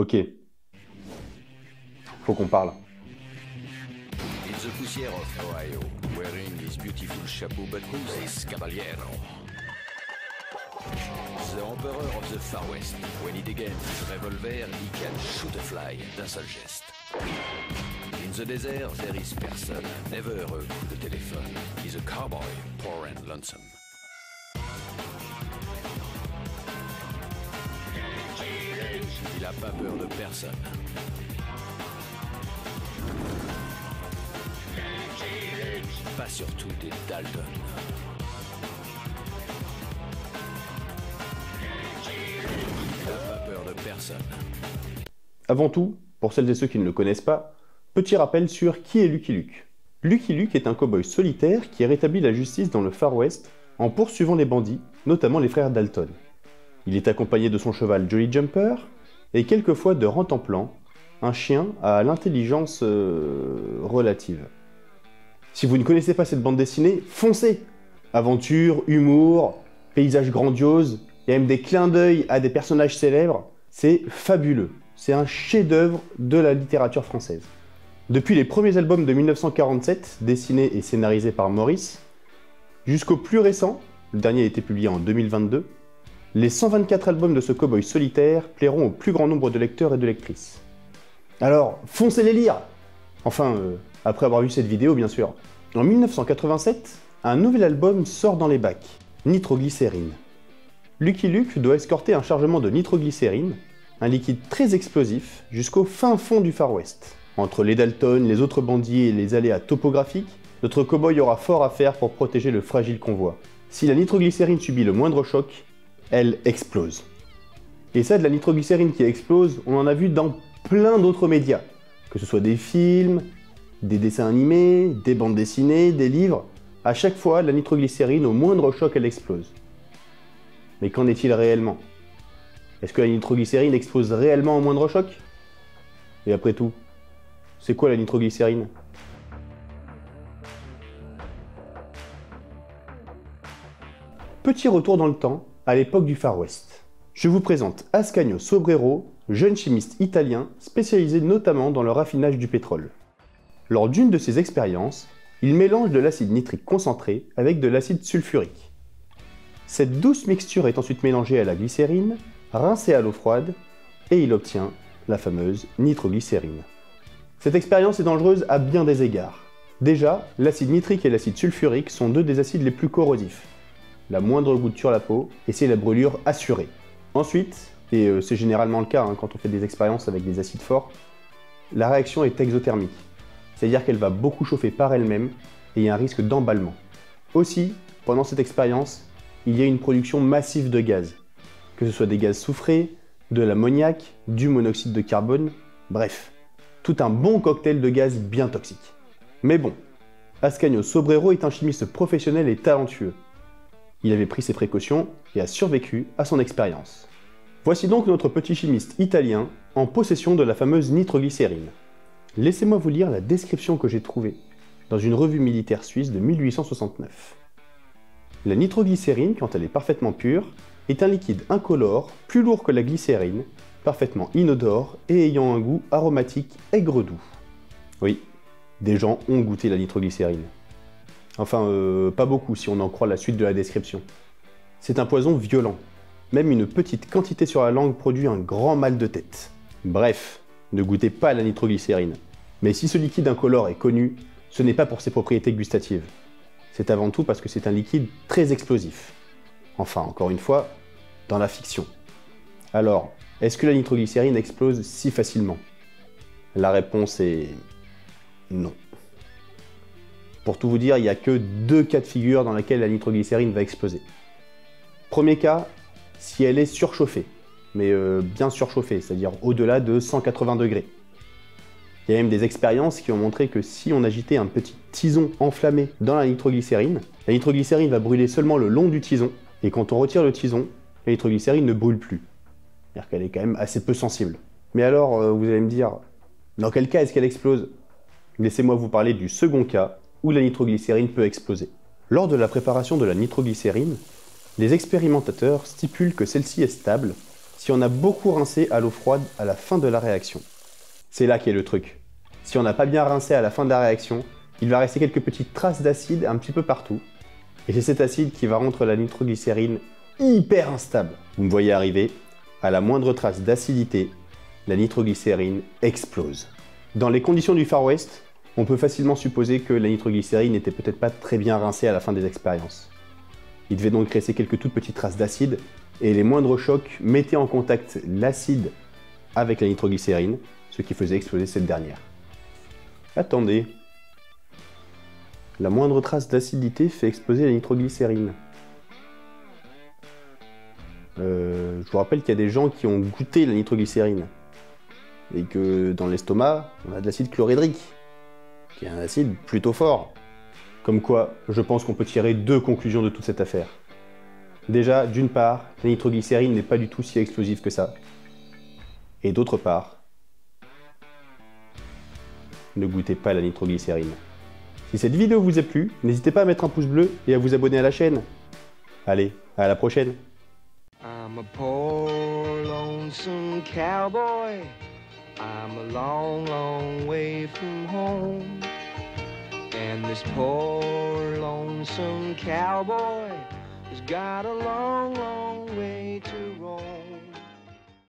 Ok, faut qu'on parle. It's the poussière of Ohio, wearing his beautiful chapeau, but who's this caballero? The emperor of the Far West. When he degains his revolver, he can shoot a fly d'un seul geste. In the desert, there is person, never a coup de téléphone. He's a cowboy, poor and lonesome. Il a pas peur de personne. Pas surtout des Dalton. Il a pas peur de personne. Avant tout, pour celles et ceux qui ne le connaissent pas, petit rappel sur qui est Lucky Luke. Lucky Luke est un cow-boy solitaire qui rétablit la justice dans le Far West en poursuivant les bandits, notamment les frères Dalton. Il est accompagné de son cheval Jolly Jumper et quelquefois de Rantanplan, un chien à l'intelligence relative. Si vous ne connaissez pas cette bande dessinée, foncez! Aventure, humour, paysages grandioses, il y a même des clins d'œil à des personnages célèbres, c'est fabuleux. C'est un chef-d'œuvre de la littérature française. Depuis les premiers albums de 1947, dessinés et scénarisés par Maurice, jusqu'au plus récent, le dernier a été publié en 2022, les 124 albums de ce cow-boy solitaire plairont au plus grand nombre de lecteurs et de lectrices. Alors, foncez les lire! Enfin, après avoir vu cette vidéo, bien sûr. En 1987, un nouvel album sort dans les bacs, Nitroglycérine. Lucky Luke doit escorter un chargement de nitroglycérine, un liquide très explosif, jusqu'au fin fond du Far West. Entre les Dalton, les autres bandits et les aléas topographiques, notre cow-boy aura fort à faire pour protéger le fragile convoi. Si la nitroglycérine subit le moindre choc, elle explose. Et ça, de la nitroglycérine qui explose, on en a vu dans plein d'autres médias. Que ce soit des films, des dessins animés, des bandes dessinées, des livres. À chaque fois, la nitroglycérine, au moindre choc, elle explose. Mais qu'en est-il réellement? Est-ce que la nitroglycérine explose réellement au moindre choc? Et après tout, c'est quoi la nitroglycérine? Petit retour dans le temps, à l'époque du Far West. Je vous présente Ascanio Sobrero, jeune chimiste italien spécialisé notamment dans le raffinage du pétrole. Lors d'une de ses expériences, il mélange de l'acide nitrique concentré avec de l'acide sulfurique. Cette douce mixture est ensuite mélangée à la glycérine, rincée à l'eau froide, et il obtient la fameuse nitroglycérine. Cette expérience est dangereuse à bien des égards. Déjà, l'acide nitrique et l'acide sulfurique sont deux des acides les plus corrosifs. La moindre goutte sur la peau, et c'est la brûlure assurée. Ensuite, et c'est généralement le cas quand on fait des expériences avec des acides forts, la réaction est exothermique. C'est-à-dire qu'elle va beaucoup chauffer par elle-même, et il y a un risque d'emballement. Aussi, pendant cette expérience, il y a une production massive de gaz. Que ce soit des gaz soufrés, de l'ammoniac, du monoxyde de carbone, bref, tout un bon cocktail de gaz bien toxique. Mais bon, Ascanio Sobrero est un chimiste professionnel et talentueux. Il avait pris ses précautions et a survécu à son expérience. Voici donc notre petit chimiste italien en possession de la fameuse nitroglycérine. Laissez-moi vous lire la description que j'ai trouvée dans une revue militaire suisse de 1869. La nitroglycérine, quand elle est parfaitement pure, est un liquide incolore, plus lourd que la glycérine, parfaitement inodore et ayant un goût aromatique aigre-doux. Oui, des gens ont goûté la nitroglycérine. Enfin, pas beaucoup si on en croit la suite de la description. C'est un poison violent. Même une petite quantité sur la langue produit un grand mal de tête. Bref, ne goûtez pas à la nitroglycérine. Mais si ce liquide incolore est connu, ce n'est pas pour ses propriétés gustatives. C'est avant tout parce que c'est un liquide très explosif. Enfin, encore une fois, dans la fiction. Alors, est-ce que la nitroglycérine explose si facilement? La réponse est non. Pour tout vous dire, il n'y a que deux cas de figure dans lesquels la nitroglycérine va exploser. Premier cas, si elle est surchauffée, mais bien surchauffée, c'est-à-dire au-delà de 180 degrés. Il y a même des expériences qui ont montré que si on agitait un petit tison enflammé dans la nitroglycérine va brûler seulement le long du tison, et quand on retire le tison, la nitroglycérine ne brûle plus. C'est-à-dire qu'elle est quand même assez peu sensible. Mais alors, vous allez me dire, dans quel cas est-ce qu'elle explose? Laissez-moi vous parler du second cas, où la nitroglycérine peut exploser. Lors de la préparation de la nitroglycérine, les expérimentateurs stipulent que celle-ci est stable si on a beaucoup rincé à l'eau froide à la fin de la réaction. C'est là qu'est le truc. Si on n'a pas bien rincé à la fin de la réaction, il va rester quelques petites traces d'acide un petit peu partout. Et c'est cet acide qui va rendre la nitroglycérine hyper instable. Vous me voyez arriver, à la moindre trace d'acidité, la nitroglycérine explose. Dans les conditions du Far West, on peut facilement supposer que la nitroglycérine n'était peut-être pas très bien rincée à la fin des expériences. Il devait donc rester quelques toutes petites traces d'acide, et les moindres chocs mettaient en contact l'acide avec la nitroglycérine, ce qui faisait exploser cette dernière. Attendez. La moindre trace d'acidité fait exploser la nitroglycérine. Je vous rappelle qu'il y a des gens qui ont goûté la nitroglycérine. Et que dans l'estomac, on a de l'acide chlorhydrique, qui est un acide plutôt fort. Comme quoi, je pense qu'on peut tirer deux conclusions de toute cette affaire. Déjà, d'une part, la nitroglycérine n'est pas du tout si explosive que ça. Et d'autre part, ne goûtez pas la nitroglycérine. Si cette vidéo vous a plu, n'hésitez pas à mettre un pouce bleu et à vous abonner à la chaîne. Allez, à la prochaine. I'm a poor lonesome cowboy. I'm a long, long way from home. And this poor lonesome cowboy has got a long, long way to roam.